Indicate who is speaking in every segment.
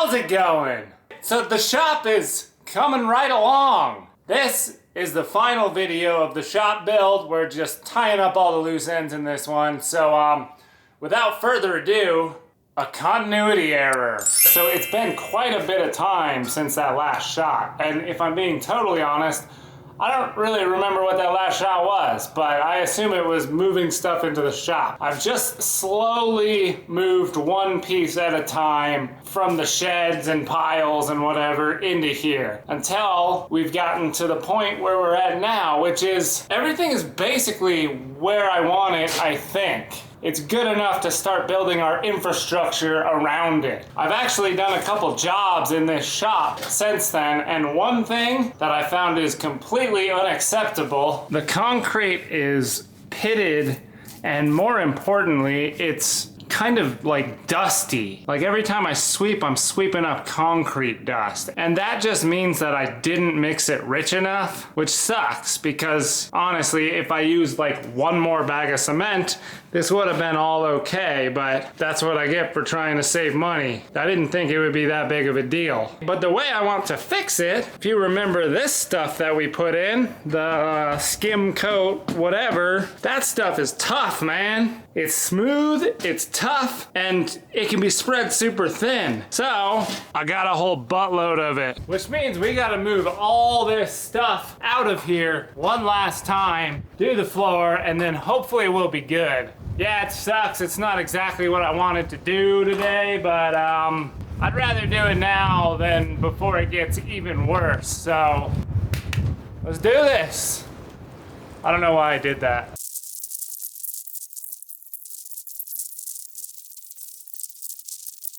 Speaker 1: How's it going? So the shop is coming right along. This is the final video of the shop build. We're just tying up all the loose ends in this one. So without further ado, a continuity error. So it's been quite a bit of time since that last shot. And if I'm being totally honest, I don't really remember what that last shot was, but I assume it was moving stuff into the shop. I've just slowly moved one piece at a time from the sheds and piles and whatever into here until we've gotten to the point where we're at now, which is everything is basically where I want it, I think. It's good enough to start building our infrastructure around it. I've actually done a couple jobs in this shop since then, and one thing that I found is completely unacceptable. The concrete is pitted, and more importantly, it's kind of like dusty. Like every time I sweep, I'm sweeping up concrete dust. And that just means that I didn't mix it rich enough, which sucks because honestly, if I used like one more bag of cement, this would have been all okay, but that's what I get for trying to save money. I didn't think it would be that big of a deal. But the way I want to fix it, if you remember this stuff that we put in, the skim coat, whatever, that stuff is tough, man. It's smooth, it's tough, and it can be spread super thin. So, I got a whole buttload of it, which means we gotta move all this stuff out of here one last time, do the floor, and then hopefully we'll be good. Yeah, it sucks. It's not exactly what I wanted to do today, but I'd rather do it now than before it gets even worse. So, let's do this. I don't know why I did that.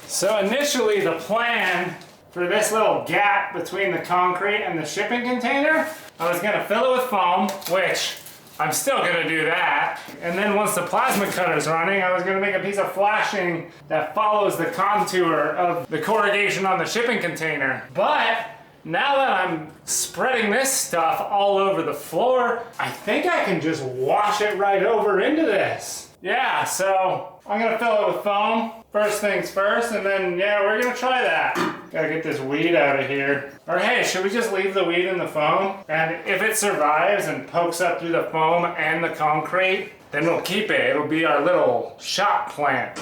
Speaker 1: So initially the plan for this little gap between the concrete and the shipping container, I was gonna fill it with foam, which I'm still gonna do that. And then once the plasma cutter's running, I was gonna make a piece of flashing that follows the contour of the corrugation on the shipping container. But now that I'm spreading this stuff all over the floor, I think I can just wash it right over into this. Yeah, so I'm gonna fill it with foam, first things first, and then yeah, we're gonna try that. Gotta get this weed out of here. Or hey, should we just leave the weed in the foam? And if it survives and pokes up through the foam and the concrete, then we'll keep it. It'll be our little shop plant.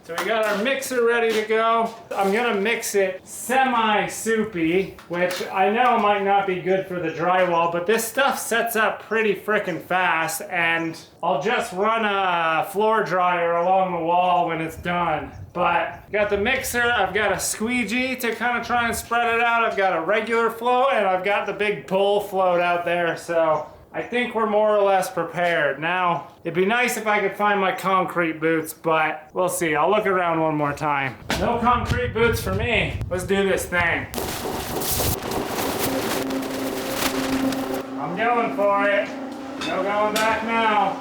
Speaker 1: So we got our mixer ready to go. I'm gonna mix it semi-soupy, which I know might not be good for the drywall, but this stuff sets up pretty frickin' fast, and I'll just run a floor dryer along the wall when it's done. But got the mixer, I've got a squeegee to kind of try and spread it out, I've got a regular float, and I've got the big pull float out there, so I think we're more or less prepared. Now, it'd be nice if I could find my concrete boots, but we'll see. I'll look around one more time. No concrete boots for me. Let's do this thing. I'm going for it. No going back now.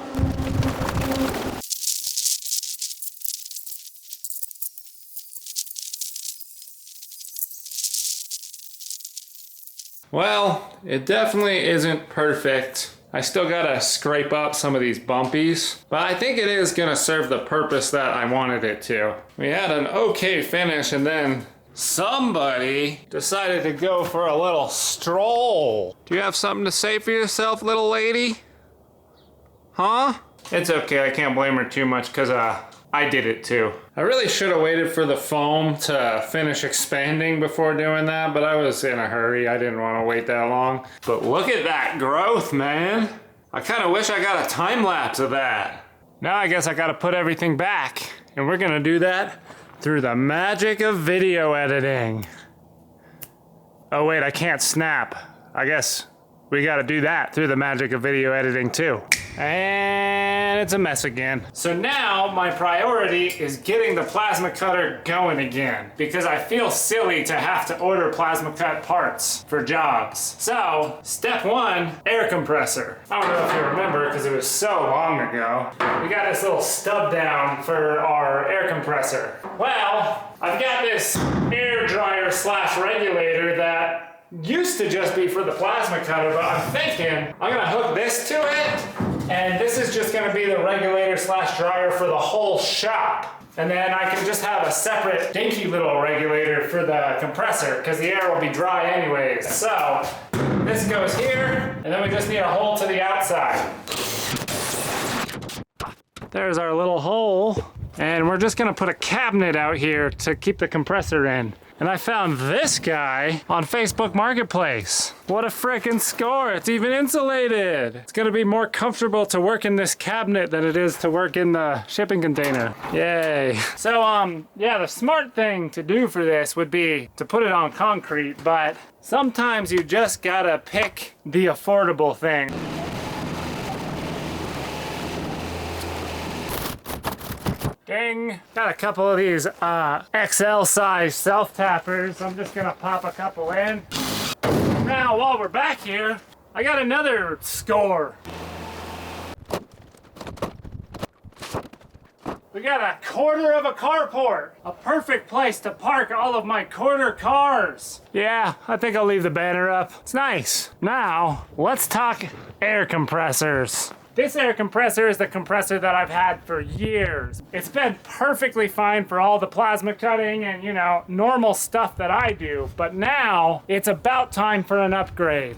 Speaker 1: Well, it definitely isn't perfect. I still gotta scrape up some of these bumpies, but I think it is gonna serve the purpose that I wanted it to. We had an okay finish, and then somebody decided to go for a little stroll. Do you have something to say for yourself, little lady? Huh? It's okay, I can't blame her too much because I did it too. I really should have waited for the foam to finish expanding before doing that, but I was in a hurry. I didn't want to wait that long. But look at that growth, man. I kind of wish I got a time lapse of that. Now I guess I got to put everything back, and we're gonna do that through the magic of video editing. Oh wait, I can't snap. I guess we got to do that through the magic of video editing too. And it's a mess again. So now my priority is getting the plasma cutter going again, because I feel silly to have to order plasma cut parts for jobs. So step one, air compressor. I don't know if you remember because it was so long ago. We got this little stub down for our air compressor. Well, I've got this air dryer slash regulator that used to just be for the plasma cutter, but I'm thinking I'm gonna hook this to it, and this is just gonna be the regulator slash dryer for the whole shop. And then I can just have a separate dinky little regulator for the compressor because the air will be dry anyways. So this goes here, and then we just need a hole to the outside. There's our little hole. And we're just gonna put a cabinet out here to keep the compressor in. And I found this guy on Facebook Marketplace. What a frickin' score, it's even insulated. It's gonna be more comfortable to work in this cabinet than it is to work in the shipping container. Yay. So yeah, the smart thing to do for this would be to put it on concrete, but sometimes you just gotta pick the affordable thing. Ding! Got a couple of these XL size self-tappers. I'm just gonna pop a couple in. Now, while we're back here, I got another score. We got a quarter of a carport. A perfect place to park all of my quarter cars. Yeah, I think I'll leave the banner up. It's nice. Now, let's talk air compressors. This air compressor is the compressor that I've had for years. It's been perfectly fine for all the plasma cutting and, you know, normal stuff that I do. But now it's about time for an upgrade.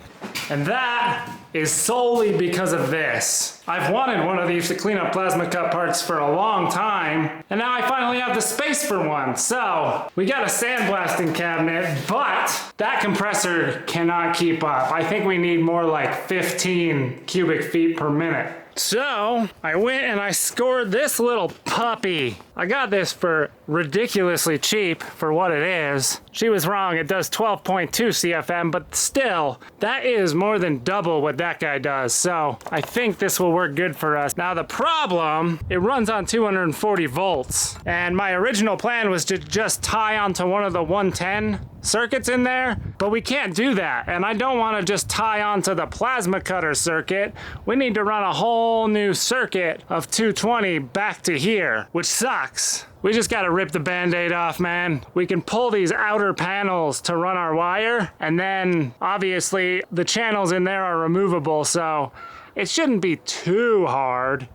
Speaker 1: And that is solely because of this. I've wanted one of these to clean up plasma cut parts for a long time, and now I finally have the space for one. So we got a sandblasting cabinet, but that compressor cannot keep up. I think we need more like 15 cubic feet per minute. So I went and I scored this little puppy. I got this for ridiculously cheap for what it is. She was wrong, it does 12.2 CFM, but still, that is more than double what that guy does. So I think this will work good for us. Now the problem, it runs on 240 volts. And my original plan was to just tie onto one of the 110 circuits in there, but we can't do that. And I don't want to just tie onto the plasma cutter circuit. We need to run a whole new circuit of 220 back to here, which sucks. We just gotta rip the band-aid off, man. We can pull these outer panels to run our wire, and then obviously the channels in there are removable, so it shouldn't be too hard.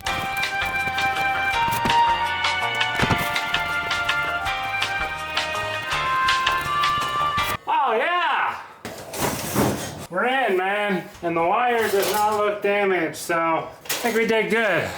Speaker 1: Oh yeah! We're in, man. And the wire does not look damaged, so I think we did good.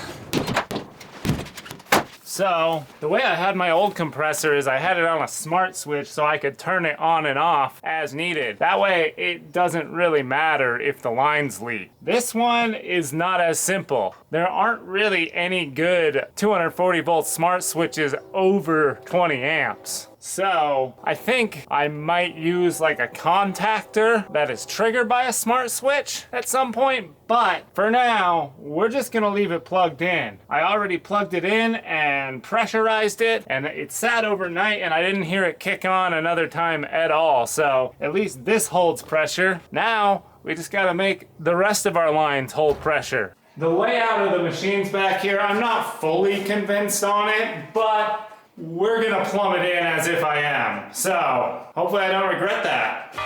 Speaker 1: So, the way I had my old compressor is I had it on a smart switch so I could turn it on and off as needed. That way, it doesn't really matter if the lines leak. This one is not as simple. There aren't really any good 240 volt smart switches over 20 amps. So, I think I might use like a contactor that is triggered by a smart switch at some point, but for now, we're just gonna leave it plugged in. I already plugged it in and pressurized it, and it sat overnight and I didn't hear it kick on another time at all, so at least this holds pressure. Now, we just gotta make the rest of our lines hold pressure. The layout of the machines back here, I'm not fully convinced on it, but we're gonna plumb it in as if I am. So, hopefully I don't regret that.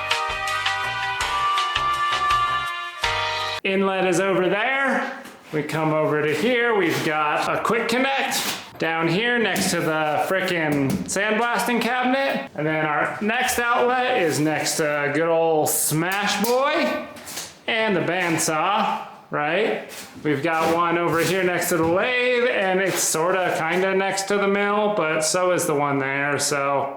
Speaker 1: Inlet is over there. We come over to here, we've got a quick connect down here next to the frickin' sandblasting cabinet. And then our next outlet is next to good old Smash Boy and the bandsaw. Right? We've got one over here next to the lathe, and it's sorta kinda next to the mill, but so is the one there, so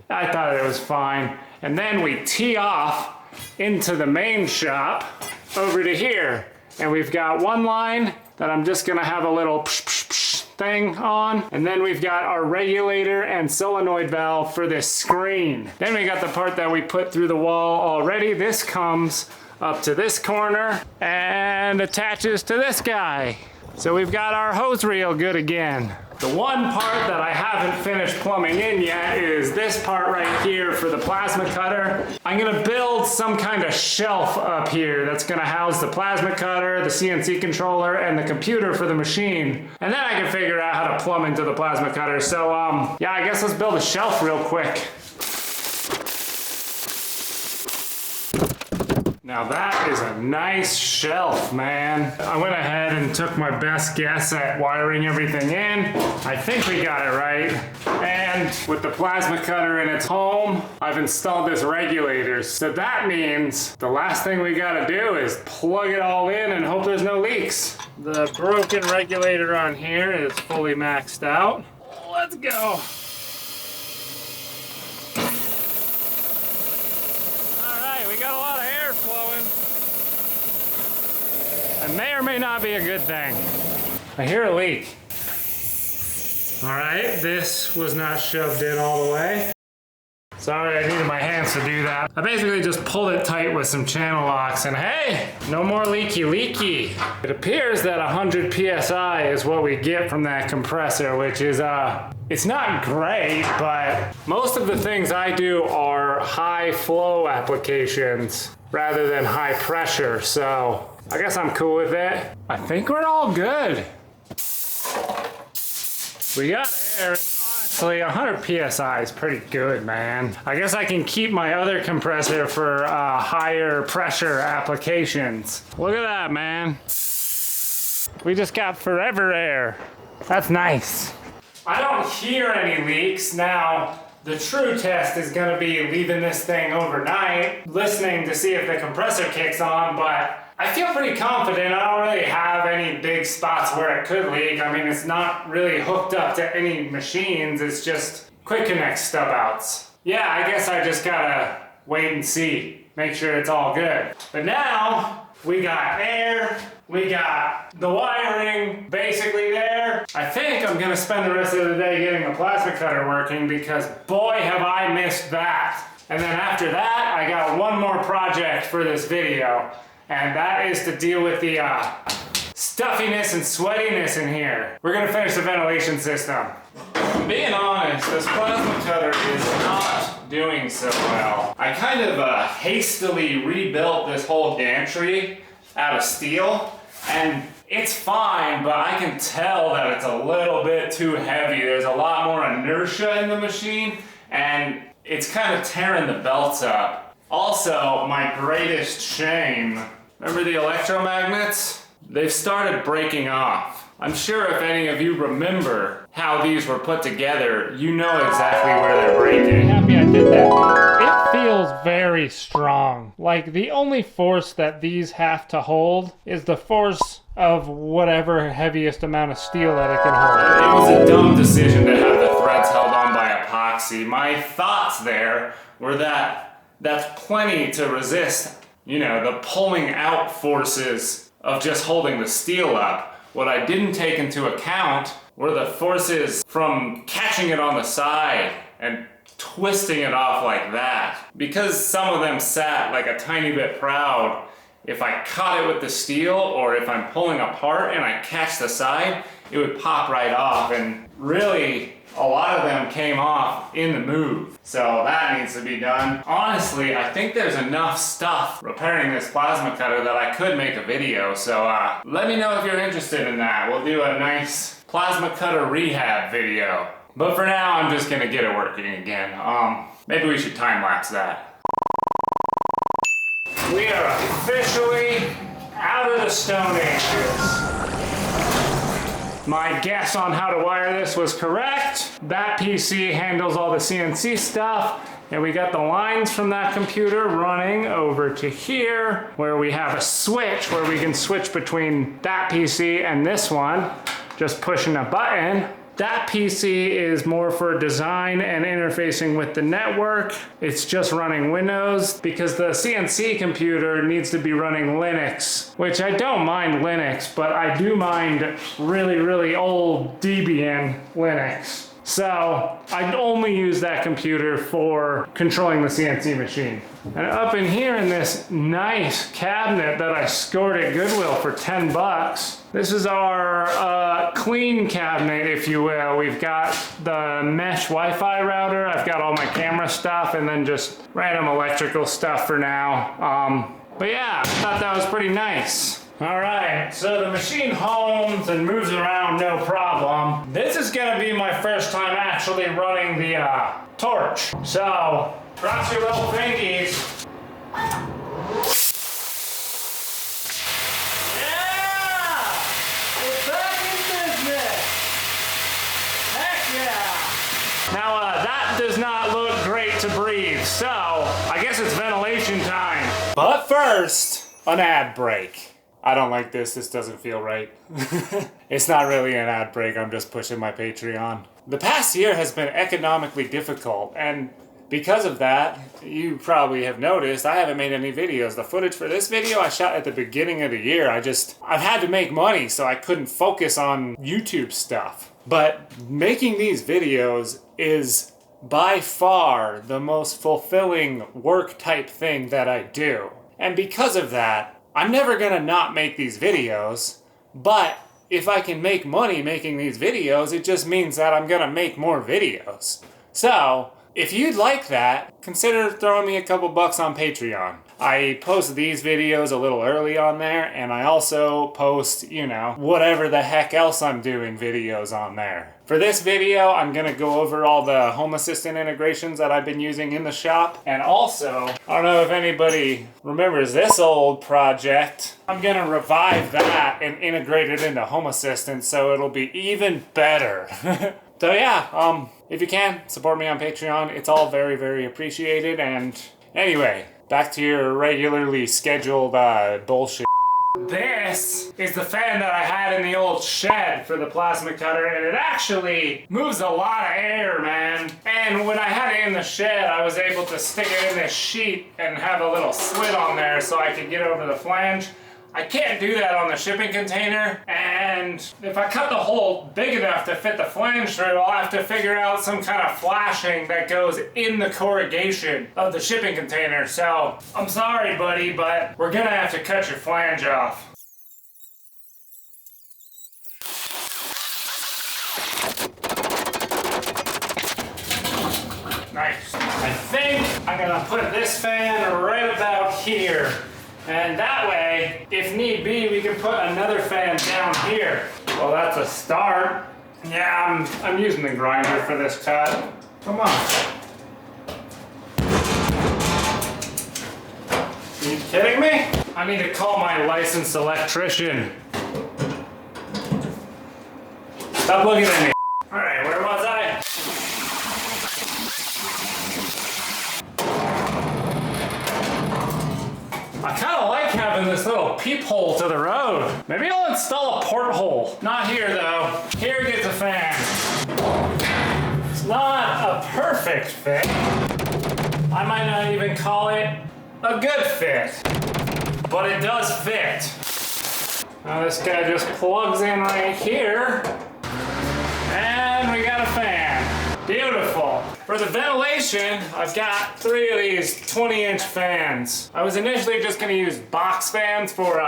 Speaker 1: I thought it was fine. And then we tee off into the main shop over to here, and we've got one line that I'm just gonna have a little psh psh psh thing on, and then we've got our regulator and solenoid valve for this screen. Then we got the part that we put through the wall already. This comes up to this corner and attaches to this guy. So we've got our hose reel good again. The one part that I haven't finished plumbing in yet is this part right here for the plasma cutter. I'm gonna build some kind of shelf up here that's gonna house the plasma cutter, the CNC controller, and the computer for the machine. And then I can figure out how to plumb into the plasma cutter. So yeah, I guess let's build a shelf real quick. Now that is a nice shelf, man. I went ahead and took my best guess at wiring everything in. I think we got it right. And with the plasma cutter in its home, I've installed this regulator. So that means the last thing we gotta do is plug it all in and hope there's no leaks. The broken regulator on here is fully maxed out. Let's go. We got a lot of air flowing. It may or may not be a good thing. I hear a leak. All right, this was not shoved in all the way. Sorry, I needed my hands to do that. I basically just pulled it tight with some channel locks and hey, no more leaky. It appears that 100 PSI is what we get from that compressor, which is, it's not great, but most of the things I do are high flow applications rather than high pressure, so I guess I'm cool with it. I think we're all good. We got air, and honestly, 100 PSI is pretty good, man. I guess I can keep my other compressor for higher pressure applications. Look at that, man. We just got forever air. That's nice. I don't hear any leaks. Now, the true test is gonna be leaving this thing overnight, listening to see if the compressor kicks on, but I feel pretty confident. I don't really have any big spots where it could leak. I mean, it's not really hooked up to any machines. It's just quick connect stub outs. Yeah, I guess I just gotta wait and see. Make sure it's all good. But now, we got air, we got the wiring basically there. I think I'm gonna spend the rest of the day getting the plasma cutter working because boy have I missed that. And then after that, I got one more project for this video. And that is to deal with the stuffiness and sweatiness in here. We're gonna finish the ventilation system. Being honest, this plasma cutter is not doing so well. I kind of hastily rebuilt this whole gantry out of steel, and it's fine, but I can tell that it's a little bit too heavy. There's a lot more inertia in the machine, and it's kind of tearing the belts up. Also, my greatest shame, remember the electromagnets? They've started breaking off. I'm sure if any of you remember how these were put together, you know exactly where they're breaking. I'm happy I did that. It feels very strong. Like the only force that these have to hold is the force of whatever heaviest amount of steel that it can hold. It was a dumb decision to have the threads held on by epoxy. My thoughts there were that that's plenty to resist, you know, the pulling out forces of just holding the steel up. What I didn't take into account were the forces from catching it on the side and twisting it off like that. Because some of them sat like a tiny bit proud, if I caught it with the steel or if I'm pulling apart and I catch the side, it would pop right off, and really a lot of them came off in the move. So that needs to be done. Honestly, I think there's enough stuff repairing this plasma cutter that I could make a video. So let me know if you're interested in that. We'll do a nice plasma cutter rehab video. But for now, I'm just gonna get it working again. Maybe we should time lapse that. We are officially out of the Stone Ages. My guess on how to wire this was correct. That PC handles all the CNC stuff, and we got the lines from that computer running over to here, where we have a switch where we can switch between that PC and this one, just pushing a button. That PC is more for design and interfacing with the network. It's just running Windows because the CNC computer needs to be running Linux, which I don't mind Linux, but I do mind really, really old Debian Linux. So I only use that computer for controlling the CNC machine. And up in here in this nice cabinet that I scored at Goodwill for 10 bucks, this is our clean cabinet, if you will. We've got the mesh Wi-Fi router, I've got all my camera stuff, and then just random electrical stuff for now. But yeah, I thought that was pretty nice. All right, so the machine homes and moves around no problem. This is gonna be my first time actually running the torch. So, cross your little fingies. that does not look great to breathe. So I guess it's ventilation time. But first, an ad break. I don't like this. This doesn't feel right. It's not really an ad break. I'm just pushing my Patreon. The past year has been economically difficult, and because of that, you probably have noticed I haven't made any videos. The footage for this video I shot at the beginning of the year. I've had to make money, so I couldn't focus on YouTube stuff. But making these videos is by far the most fulfilling work type thing that I do. And because of that, I'm never gonna not make these videos, but if I can make money making these videos, it just means that I'm gonna make more videos. So, if you'd like that, consider throwing me a couple bucks on Patreon. I post these videos a little early on there, and I also post, you know, whatever the heck else I'm doing videos on there. For this video, I'm gonna go over all the Home Assistant integrations that I've been using in the shop, and also, I don't know if anybody remembers this old project, I'm gonna revive that and integrate it into Home Assistant so it'll be even better. So yeah, if you can, support me on Patreon. It's all very, very appreciated. And anyway, back to your regularly scheduled bullshit. This is the fan that I had in the old shed for the plasma cutter, and it actually moves a lot of air, man. And when I had it in the shed, I was able to stick it in this sheet and have a little slit on there so I could get over the flange. I can't do that on the shipping container, and if I cut the hole big enough to fit the flange through, I'll have to figure out some kind of flashing that goes in the corrugation of the shipping container. So, I'm sorry, buddy, but we're gonna have to cut your flange off. Nice. I think I'm gonna put this fan right about here. And that way, if need be, we can put another fan down here. Well, that's a start. Yeah, I'm using the grinder for this cut. Come on. Are you kidding me? I need to call my licensed electrician. Stop looking at me. All right, where was I? I kind of like having this little peephole to the road. Maybe I'll install a porthole. Not here though. Here gets a fan. It's not a perfect fit. I might not even call it a good fit. But it does fit. Now this guy just plugs in right here. And we got a fan. Beautiful. For the ventilation, I've got 3 of these 20-inch fans. I was initially just gonna use box fans for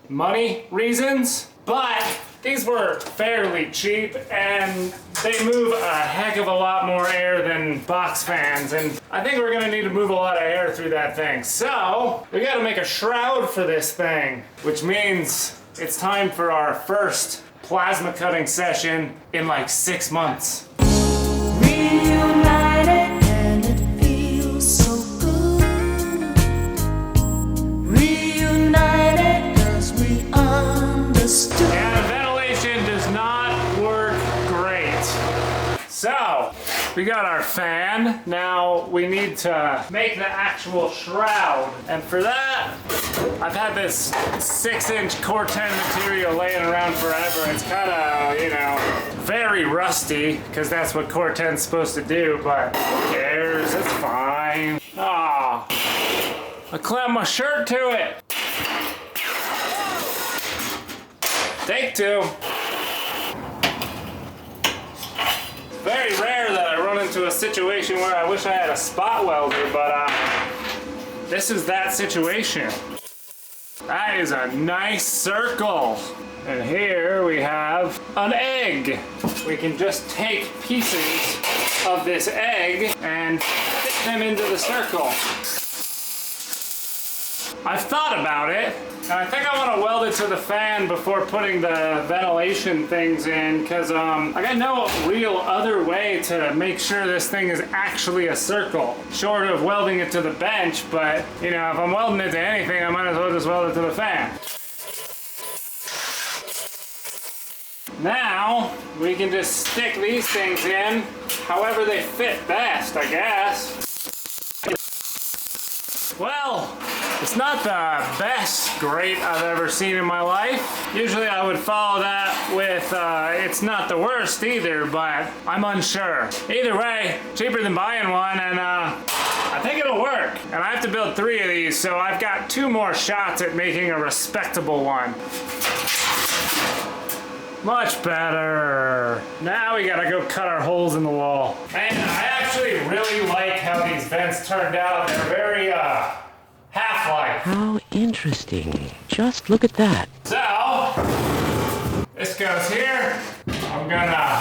Speaker 1: money reasons, but these were fairly cheap and they move a heck of a lot more air than box fans, and I think we're gonna need to move a lot of air through that thing. So, we gotta make a shroud for this thing, which means it's time for our first plasma cutting session in like 6 months.
Speaker 2: Reunited and it feels so good. Reunited 'cause we understood.
Speaker 1: Yeah, the ventilation does not work great. So, we got our fan. Now we need to make the actual shroud. And for that, I've had this 6-inch Corten material laying around forever. It's kind of, you know, very rusty, because that's what Corten's supposed to do, but who cares? It's fine. Ah, I clamped my shirt to it. Take 2. Very rare that I run into a situation where I wish I had a spot welder, but this is that situation. That is a nice circle. And here we have an egg. We can just take pieces of this egg and fit them into the circle. I've thought about it, and I think I want to weld it to the fan before putting the ventilation things in, because I got no real other way to make sure this thing is actually a circle, short of welding it to the bench. But you know, if I'm welding it to anything, I might as well just weld it to the fan. Now, we can just stick these things in however they fit best, I guess. Well, it's not the best grate I've ever seen in my life. Usually I would follow that with, it's not the worst either, but I'm unsure. Either way, cheaper than buying one, and I think it'll work. And I have to build 3 of these, so I've got 2 more shots at making a respectable one. Much better. Now we gotta go cut our holes in the wall. And I actually really like how these vents turned out. They're very, half-life.
Speaker 3: How interesting. Just look at that.
Speaker 1: So, this goes here. I'm gonna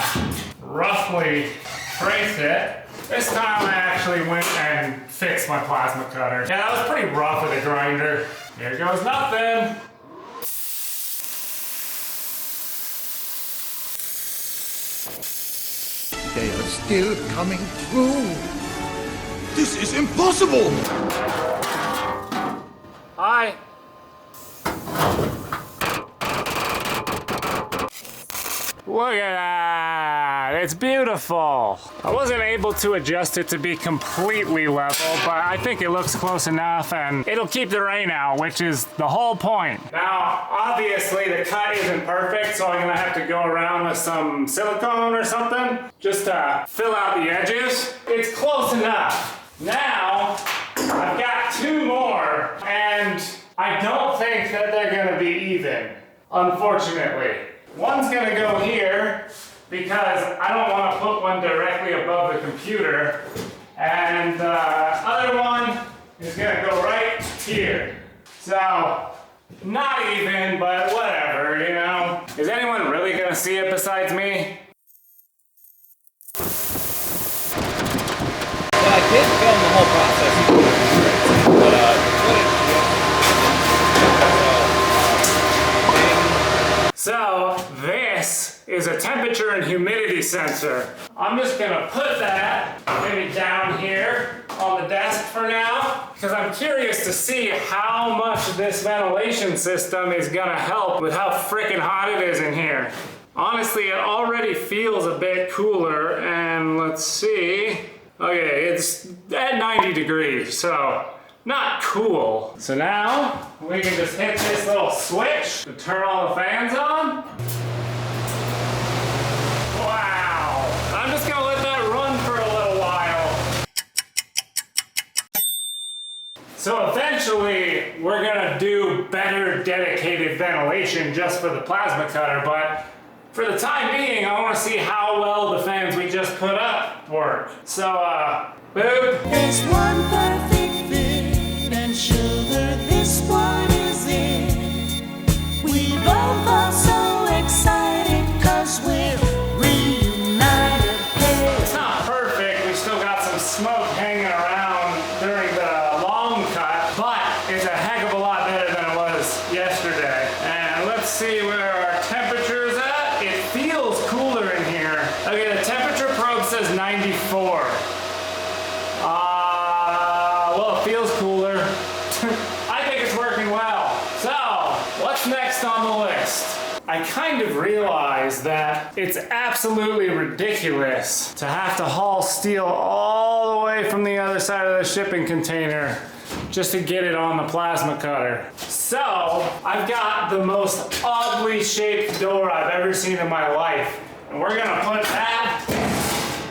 Speaker 1: roughly trace it. This time I actually went and fixed my plasma cutter. Yeah, that was pretty rough with a grinder. Here goes nothing.
Speaker 4: They are still coming through. This is impossible!
Speaker 1: Hi. Look at that, it's beautiful. I wasn't able to adjust it to be completely level, but I think it looks close enough and it'll keep the rain out, which is the whole point. Now, obviously the cut isn't perfect, so I'm gonna have to go around with some silicone or something just to fill out the edges. It's close enough. Now, I've got 2 more, and I don't think that they're gonna be even, unfortunately. One's gonna go here because I don't want to put one directly above the computer, and the other one is gonna go right here. So, not even, but whatever, you know. Is anyone really gonna see it besides me?
Speaker 5: Well, I did film the whole process, but
Speaker 1: So this is a temperature and humidity sensor. I'm just gonna put that maybe down here on the desk for now, because I'm curious to see how much this ventilation system is gonna help with how freaking hot it is in here. Honestly, it already feels a bit cooler, and let's see. Okay, it's at 90 degrees, so not cool. So now we can just hit this little switch to turn all the fans on. Wow. I'm just gonna let that run for a little while. So eventually we're gonna do better dedicated ventilation just for the plasma cutter, but for the time being, I want to see how well the fans we just put up work. So, boop.
Speaker 2: There's one perfect fit, and sugar, this one is it. We both are so excited, cause we're reunited.
Speaker 1: It's not perfect. We still got some smoke hanging around during the long cut, but it's a heck of a lot better than it was yesterday. And let's see where our temperature is at. It feels cooler in here. Okay, the temperature probe says 94. Well, it feels cooler. I think it's working well. So, what's next on the list? I kind of realized that it's absolutely ridiculous to have to haul steel all the way from the other side of the shipping container just to get it on the plasma cutter. So, I've got the most oddly shaped door I've ever seen in my life. And we're gonna put that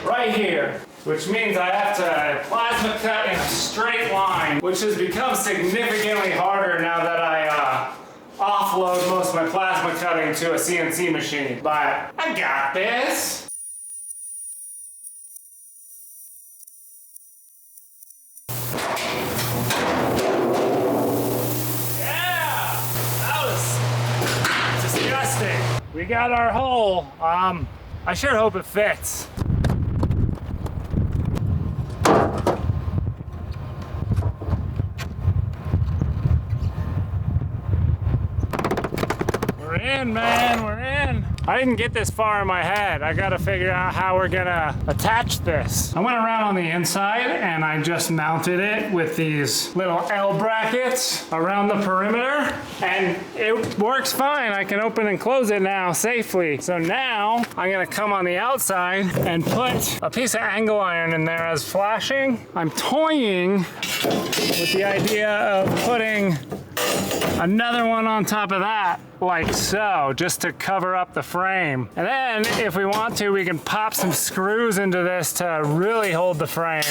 Speaker 1: right here, which means I have to plasma cut in a straight line, which has become significantly harder now that I offload most of my plasma cutting to a CNC machine. But I got this. We got our hole. I sure hope it fits. We're in, man, we're in. I didn't get this far in my head. I gotta figure out how we're gonna attach this. I went around on the inside and I just mounted it with these little L brackets around the perimeter, and it works fine. I can open and close it now safely. So now I'm gonna come on the outside and put a piece of angle iron in there as flashing. I'm toying with the idea of putting another one on top of that, like so, just to cover up the frame. And then if we want to, we can pop some screws into this to really hold the frame.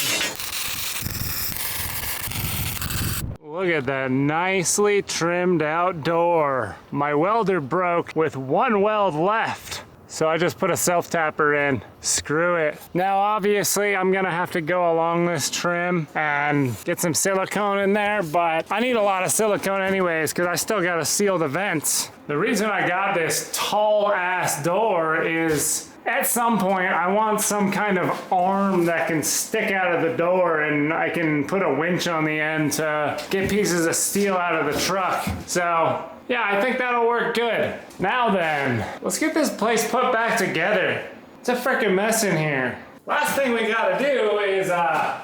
Speaker 1: Look at that nicely trimmed out door. My welder broke with one weld left, so I just put a self-tapper in. Screw it. Now obviously I'm gonna have to go along this trim and get some silicone in there, but I need a lot of silicone anyways because I still gotta seal the vents. The reason I got this tall ass door is at some point I want some kind of arm that can stick out of the door and I can put a winch on the end to get pieces of steel out of the truck. So yeah, I think that'll work good. Now then, let's get this place put back together. It's a freaking mess in here. Last thing we gotta do is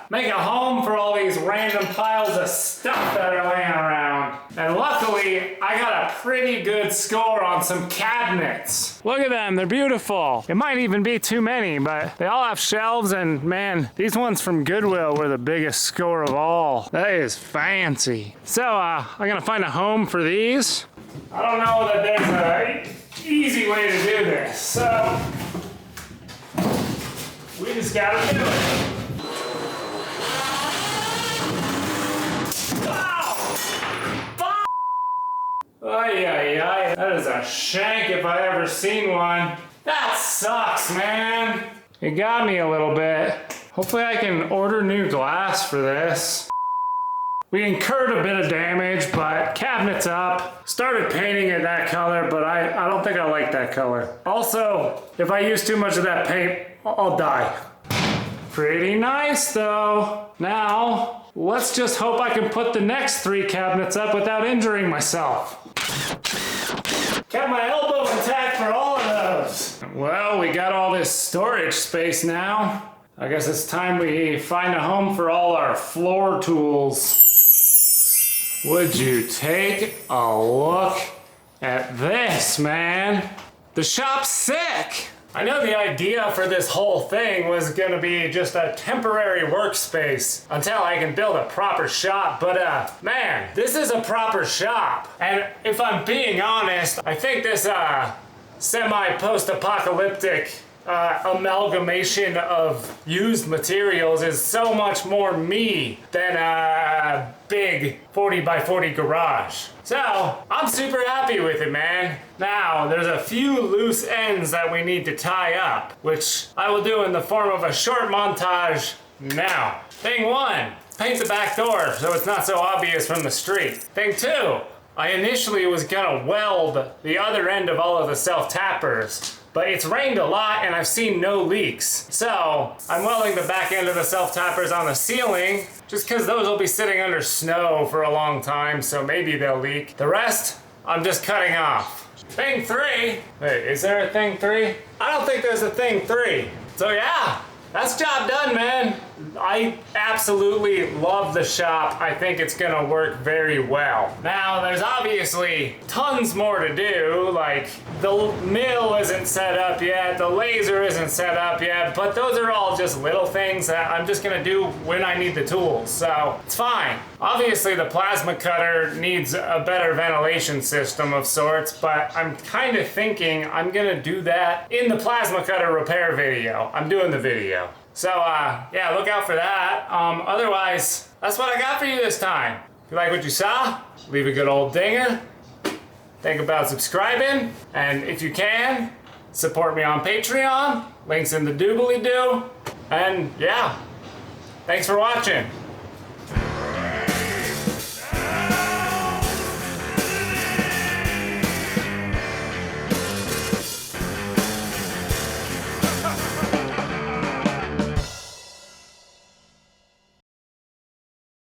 Speaker 1: make a home for all these random piles of stuff that are laying around. And luckily, I got a pretty good score on some cabinets. Look at them, they're beautiful. It might even be too many, but they all have shelves, and man, these ones from Goodwill were the biggest score of all. That is fancy. So I'm gonna find a home for these. I don't know that there's an easy way to do this, so we just gotta do it. Ay, ay, ay. That is a shank if I ever seen one. That sucks, man. It got me a little bit. Hopefully I can order new glass for this. We incurred a bit of damage, but cabinet's up. Started painting it that color, but I don't think I like that color. Also, if I use too much of that paint, I'll die. Pretty nice though. Now, let's just hope I can put the next 3 cabinets up without injuring myself. Kept my elbow intact for all of those. Well, we got all this storage space now. I guess it's time we find a home for all our floor tools. Would you take a look at this, man? The shop's sick. I know the idea for this whole thing was gonna be just a temporary workspace until I can build a proper shop, but man, this is a proper shop. And if I'm being honest, I think this semi-post-apocalyptic amalgamation of used materials is so much more me than a big 40 by 40 garage. So I'm super happy with it, man. Now there's a few loose ends that we need to tie up, which I will do in the form of a short montage now. Thing 1, paint the back door so it's not so obvious from the street. Thing 2, I initially was gonna weld the other end of all of the self-tappers, but it's rained a lot and I've seen no leaks. So I'm welding the back end of the self-tappers on the ceiling just because those will be sitting under snow for a long time, so maybe they'll leak. The rest, I'm just cutting off. Thing 3, wait, is there a thing 3? I don't think there's a thing 3. So yeah, that's job done, man. I absolutely love the shop. I think it's gonna work very well. Now, there's obviously tons more to do, like the mill isn't set up yet, the laser isn't set up yet, but those are all just little things that I'm just gonna do when I need the tools, so it's fine. Obviously, the plasma cutter needs a better ventilation system of sorts, but I'm kind of thinking I'm gonna do that in the plasma cutter repair video. I'm doing the video. So, yeah, look out for that. Otherwise, that's what I got for you this time. If you like what you saw, leave a good old dinger. Think about subscribing. And if you can, support me on Patreon. Links in the doobly-doo. And yeah, thanks for watching.